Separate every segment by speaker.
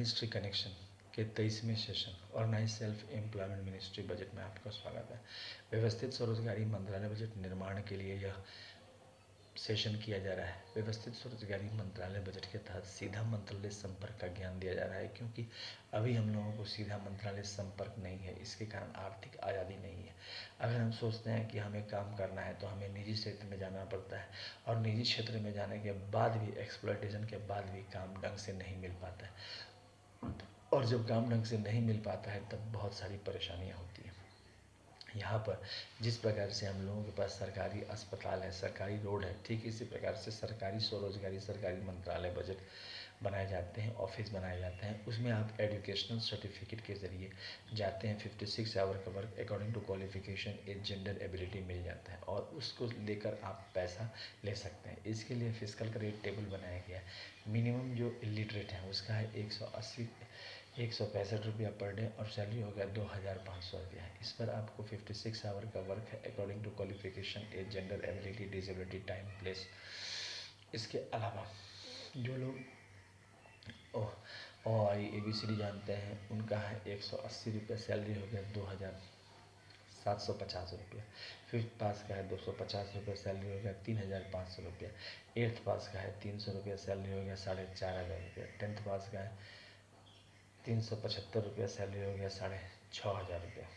Speaker 1: Ministry connection के 23वें session organise self employment ministry budget में आपका स्वागत है। व्यवस्थित स्वरोजगारी मंत्रालय बजट निर्माण के लिए यह सेशन किया जा रहा है। व्यवस्थित स्वरोजगारी मंत्रालय बजट के तहत सीधा मंत्रालय संपर्क का ज्ञान दिया जा रहा है, क्योंकि अभी हम लोगों को सीधा मंत्रालय संपर्क नहीं है। इसके कारण आर्थिक आज़ादी नहीं है। अगर हम सोचते हैं कि हमें काम करना है तो हमें निजी क्षेत्र में जाना पड़ता है, और निजी क्षेत्र में जाने के बाद भी, एक्सप्लॉयटेशन के बाद भी काम ढंग से नहीं मिल पाता है। और जब काम ढंग से नहीं मिल पाता है तब बहुत सारी परेशानियाँ होती हैं। यहाँ पर जिस प्रकार से हम लोगों के पास सरकारी अस्पताल है, सरकारी रोड है, ठीक इसी प्रकार से सरकारी स्वरोजगारी, सरकारी मंत्रालय बजट बनाए जाते हैं, ऑफिस बनाए जाते हैं। उसमें आप एजुकेशनल सर्टिफिकेट के ज़रिए जाते हैं, 56 आवर का work according to qualification age gender ability मिल जाता है, और उसको लेकर आप पैसा ले सकते हैं। इसके लिए फिजिकल का रेट टेबल बनाया गया है। मिनिमम जो इलिटरेट है उसका है 165 रुपया पर डे, और सैलरी हो गया 2500 रुपया। इस पर आपको 56 आवर का वर्क है according to qualification age gender ability disability time place. इसके अलावा जो लोग ABCD जानते हैं उनका है 180 रुपया, सैलरी हो गया 2750 रुपया। फिफ्थ पास का है 250 रुपया, सैलरी हो गया 3500 रुपया। एट्थ पास का है 300 रुपया, सैलरी हो गया 4500 रुपया। टेंथ पास का है 375 रुपया, सैलरी हो गया 6500 रुपया,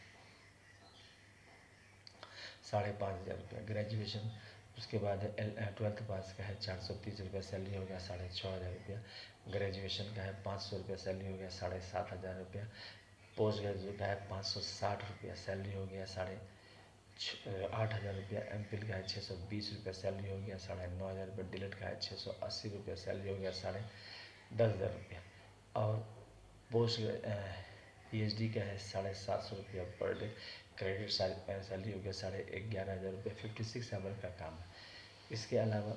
Speaker 1: 5500 रुपया। ग्रेजुएशन उसके बाद है 12th पास का है 430 रुपया, सैलरी हो गया 6500 रुपया। ग्रेजुएशन का है 500 रुपया, सैलरी हो गया 7500 रुपया। पोस्ट ग्रेजुएट का है 560 रुपया, सैलरी हो गया 8000 रुपया। MPhil का है 620 रुपया, सैलरी हो गया 9500 रुपया। डिलेट का है 680 रुपया, सैलरी हो गया 10500 रुपया। और पोस्ट PhD का है 750 रुपया पर डे। क्रेडिट सैलरी हो गया 11500 रुपया। 56 आवर का काम है। इसके अलावा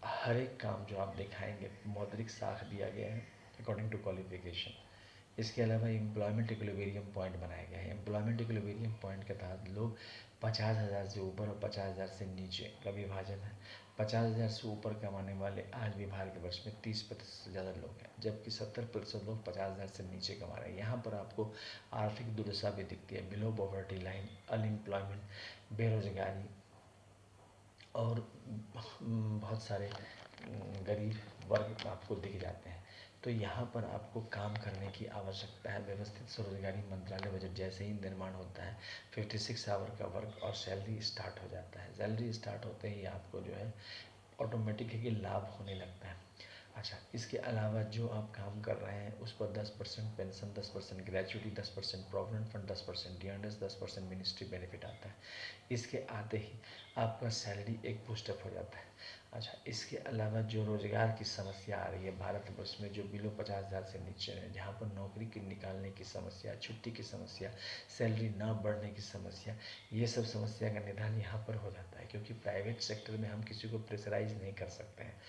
Speaker 1: हर एक काम जो आप दिखाएंगे मौद्रिक साख दिया गया है अकॉर्डिंग टू क्वालिफिकेशन। इसके अलावा एम्प्लॉयमेंट इक्विलिब्रियम पॉइंट बनाया गया है। एम्प्लॉयमेंट इक्विलिब्रियम पॉइंट के तहत लोग 50,000 से ऊपर और 50,000 से नीचे का विभाजन है। 50,000 से ऊपर कमाने वाले आज भी भारतवर्ष में 30% से ज़्यादा लोग हैं, जबकि 70% लोग 50,000 से नीचे कमा रहे हैं। यहाँ पर आपको आर्थिक दुर्दशा भी दिखती है। बिलो पॉवर्टी लाइन, अनएम्प्लॉयमेंट, बेरोजगारी और बहुत सारे गरीब वर्ग आपको दिख जाते हैं। तो यहाँ पर आपको काम करने की आवश्यकता है। व्यवस्थित स्वरोजगारी मंत्रालय बजट जैसे ही निर्माण होता है 56 आवर का वर्क और सैलरी स्टार्ट हो जाता है। सैलरी स्टार्ट होते ही आपको जो है ऑटोमेटिकली लाभ होने लगता है। अच्छा, इसके अलावा जो आप काम कर रहे हैं उस पर 10% pension, 10% gratuity, 10% provident fund, 10% DNS, 10% ministry benefit आता है। इसके आते ही आपका सैलरी एक बूस्टअप हो जाता है। अच्छा, इसके अलावा जो रोज़गार की समस्या आ रही है भारतवर्ष में, जो बिलो 50,000 से नीचे है, जहाँ पर नौकरी की निकालने की समस्या, छुट्टी की समस्या, सैलरी ना बढ़ने की समस्या, ये सब समस्या का निदान यहाँ पर हो जाता है। क्योंकि प्राइवेट सेक्टर में हम किसी को प्रेशराइज नहीं कर सकते हैं,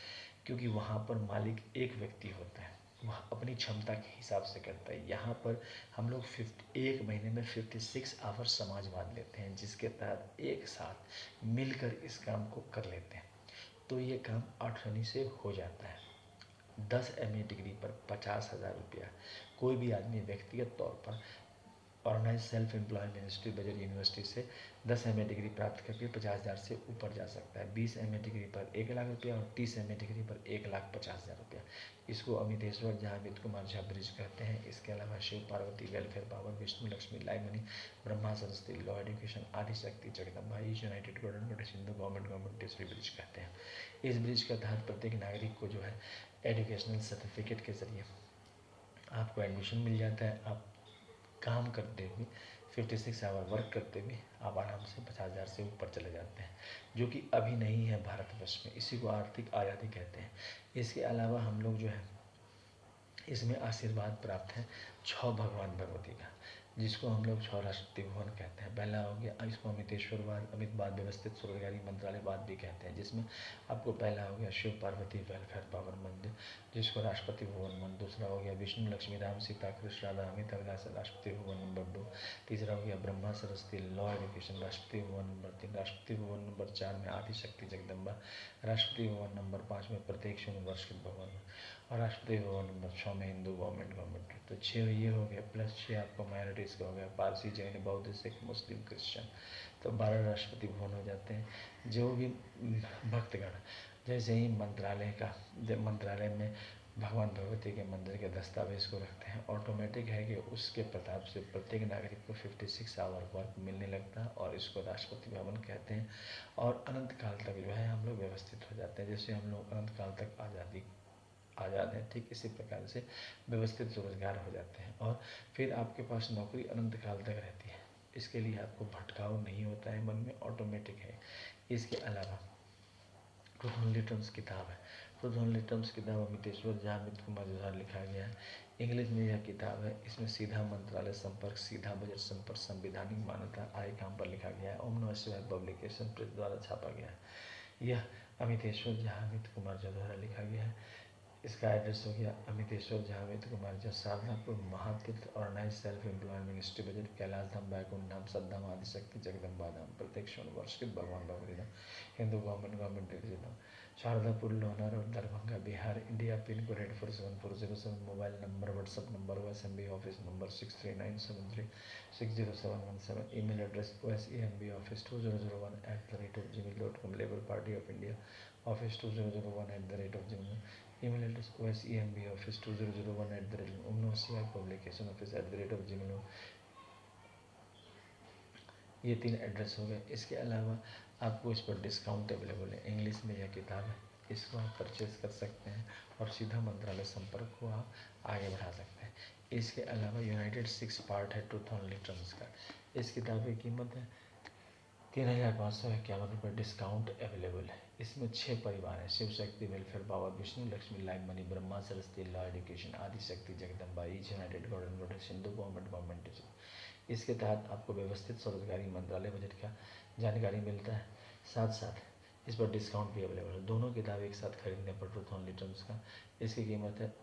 Speaker 1: क्योंकि वहाँ पर मालिक एक व्यक्ति होता है, वह अपनी क्षमता के हिसाब से करता है। यहाँ पर हम लोग एक महीने में 56 आवर समाजवाद लेते हैं, जिसके तहत एक साथ मिलकर इस काम को कर लेते हैं। तो ये काम आसानी से हो जाता है। 10 MA डिग्री पर 50,000 रुपया कोई भी आदमी व्यक्तिगत तौर पर organise self employ ministry budget university से 10 MA डिग्री प्राप्त करके 50,000 से ऊपर जा सकता है। 20 MA डिग्री पर 1 लाख रुपया और 30 MA डिग्री पर 1,50,000 रुपया। इसको अमितेश्वर झा, अमित कुमार झा ब्रिज कहते हैं। इसके अलावा शिव पार्वती वेलफेयर पावर, विष्णु लक्ष्मी लाइमनी, Brahma Saraswati law education, Adishakti Jagdamba east united government Sindhu government tasty bridge कहते हैं। इस ब्रिज के तहत प्रत्येक नागरिक को जो है एजुकेशनल सर्टिफिकेट के जरिए आपको एडमिशन मिल जाता है। आप काम करते हुए 56 आवर वर्क करते हुए आप आराम से 50,000 से ऊपर चले जाते हैं, जो कि अभी नहीं है भारतवर्ष में। इसी को आर्थिक आज़ादी कहते हैं। इसके अलावा हम लोग जो है इसमें आशीर्वाद प्राप्त है 6 भगवान भगवती का। जिसको हम लोग राष्ट्रपति भवन कहते हैं। पहला हो गया, इसको अमितेश्वरवाद, अमितवाद, व्यवस्थित स्वरोजगारी मंत्रालयवाद भी कहते हैं, जिसमें आपको पहला हो गया शिव पार्वती वेलफेयर पावर मंदिर, जिसको राष्ट्रपति भवन मंदिर। दूसरा हो गया विष्णु लक्ष्मी राम सीता कृष्ण राधा अमित अभिलाष राष्ट्रपति भवन नंबर 2। तीसरा हो गया Brahma Saraswati law education Rashtrapati Bhavan number 3। Rashtrapati Bhavan number 4 में आदिशक्ति जगदम्बा। राष्ट्रपति भवन नंबर 5 में प्रत्यक्ष यूनिवर्सिटी भवन। और राष्ट्रपति भवन नंबर 6 में हिंदू गवर्नमेंट। तो 6 ये हो गया, प्लस 6 आपको माइनॉरिटीज़ का हो गया, पारसी, जैन, बौद्ध, सिख, मुस्लिम, क्रिश्चियन। तो 12 राष्ट्रपति भवन हो जाते हैं। जो भी भक्तगण जैसे ही मंत्रालय का, जब मंत्रालय में भगवान भगवती के मंदिर के दस्तावेज को रखते हैं, ऑटोमेटिक है कि उसके प्रताप से प्रत्येक नागरिक को 56 आवर वर्क मिलने लगता है, और इसको राष्ट्रपति भवन कहते हैं। और अनंत काल तक जो है हम लोग व्यवस्थित हो जाते हैं। जैसे हम लोग अनंत काल तक आज़ाद हैं, ठीक इसी प्रकार से व्यवस्थित रोजगार हो जाते हैं। और फिर आपके पास नौकरी अनंत काल तक रहती है। इसके लिए आपको भटकाव नहीं होता है मन में, ऑटोमेटिक है। इसके अलावा ट्रूथ ओनली टर्म्स किताब है। ट्रूथ ओनली टर्म्स किताब अमितेश्वर झा, अमित कुमार द्वारा लिखा गया है। इंग्लिश में यह किताब है। इसमें सीधा मंत्रालय संपर्क, सीधा बजट संपर्क, संवैधानिक मान्यता आदि काम पर लिखा गया है। ओम नमः शिवाय पब्लिकेशन प्रेस द्वारा छापा गया है। यह अमितेश्वर झा, अमित कुमार झा द्वारा लिखा गया है। इसका एड्रेस हो गया Amiteshwar Jha, Amit Kumar Jha, Shardapur, Mahatirth organise self employment ministry budget, Kailash Dham, Baikunth Dham, Saddham, Adishakti Jagdamba Dham, Pratyaksh university Bhagwan Bhagwati Dham, Hindu government degree Dham, Shardapur, Lohnar और Darbhanga, Bihar, India. Pin code 847407। Mobile number, WhatsApp number OSMB office number 6397360717। Email address osembaoffice2001@gmail.com। Labour party of India office 2001@gmail। Email address osembaoffice2001@gmail। Om Namah Shivaya publication office @gmail। ये 3 address हो गए। इसके अलावा आपको इस पर discount available है। इंग्लिश में यह किताब है, इसको आप परचेज कर सकते हैं और सीधा मंत्रालय संपर्क को आप आगे बढ़ा सकते हैं। इसके अलावा यूनाइटेड 6 पार्ट है ट्रूथ ओनली टर्म्स का। इस किताब की कीमत है 3,551 रुपये, डिस्काउंट अवेलेबल है। इसमें 6 परिवार हैं, Shiv Shakti welfare power, Vishnu Lakshmi live money, Brahma Saraswati law education, Adishakti Jagdamba, each united government, Hindu government. इसके तहत आपको व्यवस्थित स्वरोजगारी मंत्रालय बजट का जानकारी मिलता है। साथ साथ इस पर डिस्काउंट भी अवेलेबल है। दोनों किताब एक साथ खरीदने पर ट्रूथ ओनली टर्म्स का इसकी कीमत है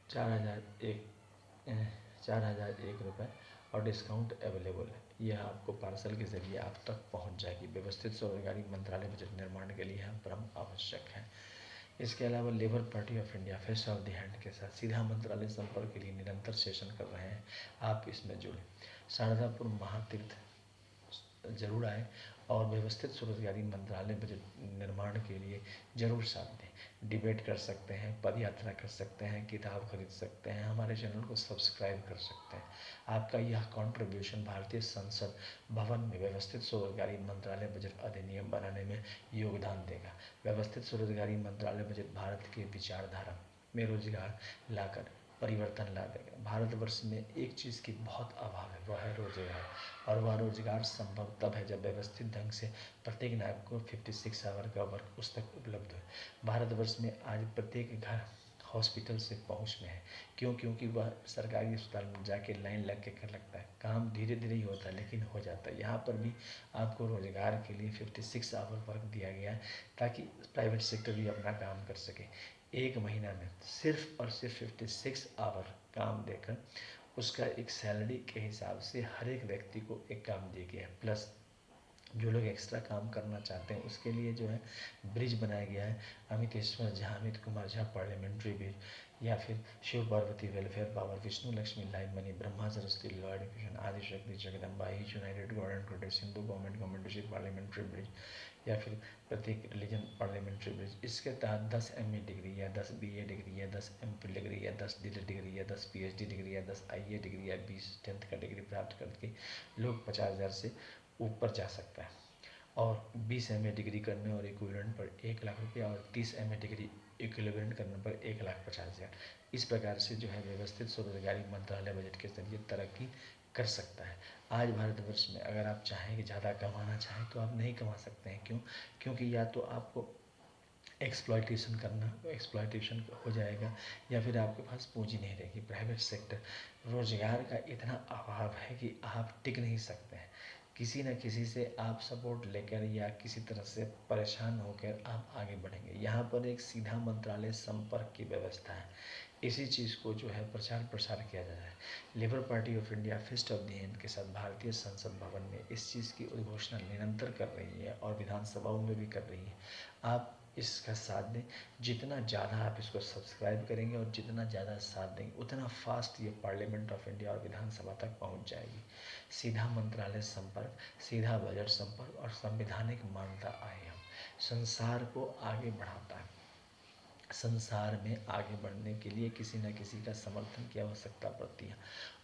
Speaker 1: 4,001 रुपये और डिस्काउंट अवेलेबल है। यह आपको पार्सल के ज़रिए आप तक पहुंच जाएगी। व्यवस्थित स्वरोजगारी मंत्रालय बजट निर्माण के लिए यहाँ पर हम आवश्यक हैं। इसके अलावा labour party of India face of the hand के साथ सीधा मंत्रालय संपर्क के लिए निरंतर सेशन कर रहे हैं, आप इसमें जुड़े। शारदापुर महातीर्थ जरूर आए और व्यवस्थित स्वरोजगारी मंत्रालय बजट निर्माण के लिए जरूर साथ दें। डिबेट कर सकते हैं, पद यात्रा कर सकते हैं, किताब खरीद सकते हैं, हमारे चैनल को सब्सक्राइब कर सकते हैं। आपका यह कंट्रीब्यूशन भारतीय संसद भवन में व्यवस्थित स्वरोजगारी मंत्रालय बजट अधिनियम बनाने में योगदान देगा। व्यवस्थित स्वरोजगारी मंत्रालय बजट भारत के विचारधारा में रोजगार लाकर परिवर्तन ला देगा। भारतवर्ष में एक चीज़ की बहुत अभाव है, वह है रोजगार। और वह रोजगार संभव तब है जब व्यवस्थित ढंग से प्रत्येक नागरिक को 56 आवर का वर्क पुस्तक उपलब्ध है। भारतवर्ष में आज प्रत्येक घर हॉस्पिटल से पहुंच में है। क्यों? क्योंकि वह सरकारी अस्पताल में जाके लाइन लग के कर लगता है। काम धीरे धीरे ही होता है लेकिन हो जाता है। यहाँ पर भी आपको रोजगार के लिए 56 आवर वर्क दिया गया है ताकि प्राइवेट सेक्टर भी अपना काम कर सके। एक महीना में सिर्फ और सिर्फ 56 आवर काम देकर उसका एक सैलरी के हिसाब से हर एक व्यक्ति को एक काम दिया गया है। प्लस जो लोग एक्स्ट्रा काम करना चाहते हैं उसके लिए जो है ब्रिज बनाया गया है। अमितेश्वर झा, अमित कुमार झा पार्लियामेंट्री ब्रिज, या फिर Shiv Parvati welfare power, Vishnu Lakshmi live money, Brahma Saraswati law education, Adishakti Jagdamba, each united government, Hindu government parliamentary bridge, या फिर प्रत्येक रिलीजन पार्लियामेंट्री ब्रिज। इसके तहत 10 MA डिग्री या 10 BA डिग्री या 10 MPhil डिग्री या 10 DL डिग्री या 10 PhD डिग्री या 10 IA डिग्री या 20 10th का डिग्री प्राप्त करके लोग 50,000 से ऊपर जा सकता है। और 20 MA डिग्री करने और इक्विवेलेंट पर 1 लाख रुपया और 30 MA डिग्री इक्विवेलेंट करने पर 1,50,000। इस प्रकार से जो है व्यवस्थित स्वरोजगारी मंत्रालय बजट के जरिए तरक्की कर सकता है। आज भारतवर्ष में अगर आप चाहें कि ज़्यादा कमाना चाहें तो आप नहीं कमा सकते हैं। क्यों? क्योंकि या तो आपको एक्सप्लॉयटेशन करना, एक्सप्लॉयटेशन हो जाएगा, या फिर आपके पास पूंजी नहीं रहेगी। प्राइवेट सेक्टर, रोजगार का इतना अभाव है कि आप टिक नहीं सकते हैं। किसी न किसी से आप सपोर्ट लेकर या किसी तरह से परेशान होकर आप आगे बढ़ेंगे। यहाँ पर एक सीधा मंत्रालय संपर्क की व्यवस्था है, इसी चीज़ को जो है प्रचार प्रसार किया जा रहा है। Labour party of India fist of the hand के साथ भारतीय संसद भवन में इस चीज़ की उद्घोषणा निरंतर कर रही है और विधानसभाओं में भी कर रही है। आप इसका साथ दें, जितना ज़्यादा आप इसको सब्सक्राइब करेंगे और जितना ज़्यादा साथ देंगे उतना फास्ट ये पार्लियामेंट ऑफ इंडिया और विधानसभा तक पहुंच जाएगी। सीधा मंत्रालय संपर्क, सीधा बजट संपर्क और संवैधानिक मान्यता आए हम संसार को आगे बढ़ाता है। संसार में आगे बढ़ने के लिए किसी न किसी का समर्थन की आवश्यकता पड़ती है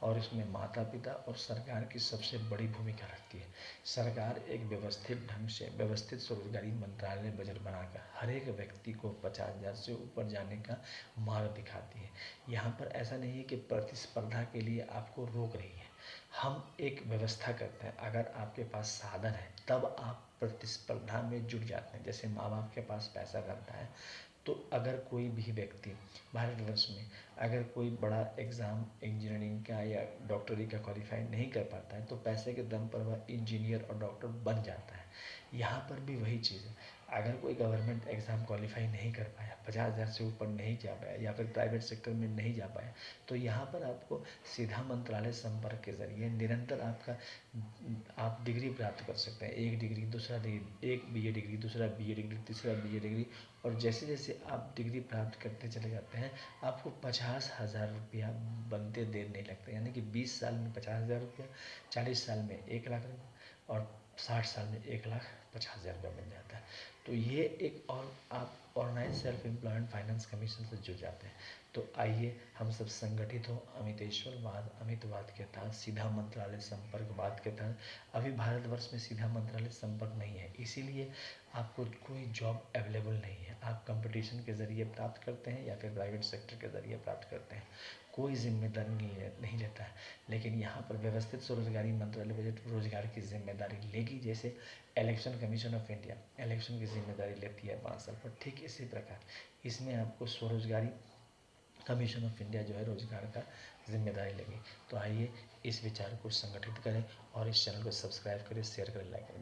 Speaker 1: और इसमें माता पिता और सरकार की सबसे बड़ी भूमिका रहती है। सरकार एक व्यवस्थित ढंग से व्यवस्थित स्वरोजगारी मंत्रालय बजट बनाकर हर एक व्यक्ति को 50,000 से ऊपर जाने का मार्ग दिखाती है। यहाँ पर ऐसा नहीं है कि प्रतिस्पर्धा के लिए आपको रोक रही है, हम एक व्यवस्था करते हैं। अगर आपके पास साधन है तब आप प्रतिस्पर्धा में जुट जाते हैं। जैसे माँ बाप के पास पैसा रहता है तो अगर कोई भी व्यक्ति भारतवर्ष में अगर कोई बड़ा एग्ज़ाम इंजीनियरिंग का या डॉक्टरी का क्वालिफाई नहीं कर पाता है तो पैसे के दम पर वह इंजीनियर और डॉक्टर बन जाता है। यहाँ पर भी वही चीज़ है, अगर कोई गवर्नमेंट एग्ज़ाम क्वालिफाई नहीं कर पाया, 50,000 से ऊपर नहीं जा पाया या फिर प्राइवेट सेक्टर में नहीं जा पाया, तो यहाँ पर आपको सीधा मंत्रालय संपर्क के ज़रिए निरंतर आप डिग्री प्राप्त कर सकते हैं। एक डिग्री, दूसरा डिग्री, एक बीए डिग्री, दूसरा बीए डिग्री, तीसरा बीए डिग्री, और जैसे जैसे आप डिग्री प्राप्त करते चले जाते हैं आपको 50,000 रुपया बनते देर नहीं लगता। यानी कि 20 साल में 50,000 रुपया, 40 साल में 1 लाख रुपया और 60 साल में 1,50,000 रुपया बन जाता है। तो ये एक, और आप organise self employment finance commission से जुड़ जाते हैं। तो आइए हम सब संगठित हो अमितेश्वरवाद, अमितवाद के तहत सीधा मंत्रालय संपर्कवाद के तहत। अभी भारतवर्ष में सीधा मंत्रालय संपर्क नहीं है, इसीलिए आपको कोई जॉब अवेलेबल नहीं है। आप कंपटीशन के ज़रिए प्राप्त करते हैं या फिर प्राइवेट सेक्टर के ज़रिए प्राप्त करते हैं, कोई जिम्मेदारी नहीं लेता है। लेकिन यहाँ पर व्यवस्थित स्वरोजगारी मंत्रालय बजट रोजगार की जिम्मेदारी लेगी। जैसे election commission of India election की जिम्मेदारी लेती है 5 साल पर, ठीक इसी प्रकार इसमें आपको स्वरोजगारी कमीशन ऑफ इंडिया जो है रोजगार का जिम्मेदारी लेगी। तो आइए इस विचार को संगठित करें और इस चैनल को सब्सक्राइब करें, शेयर करें, लाइक करें।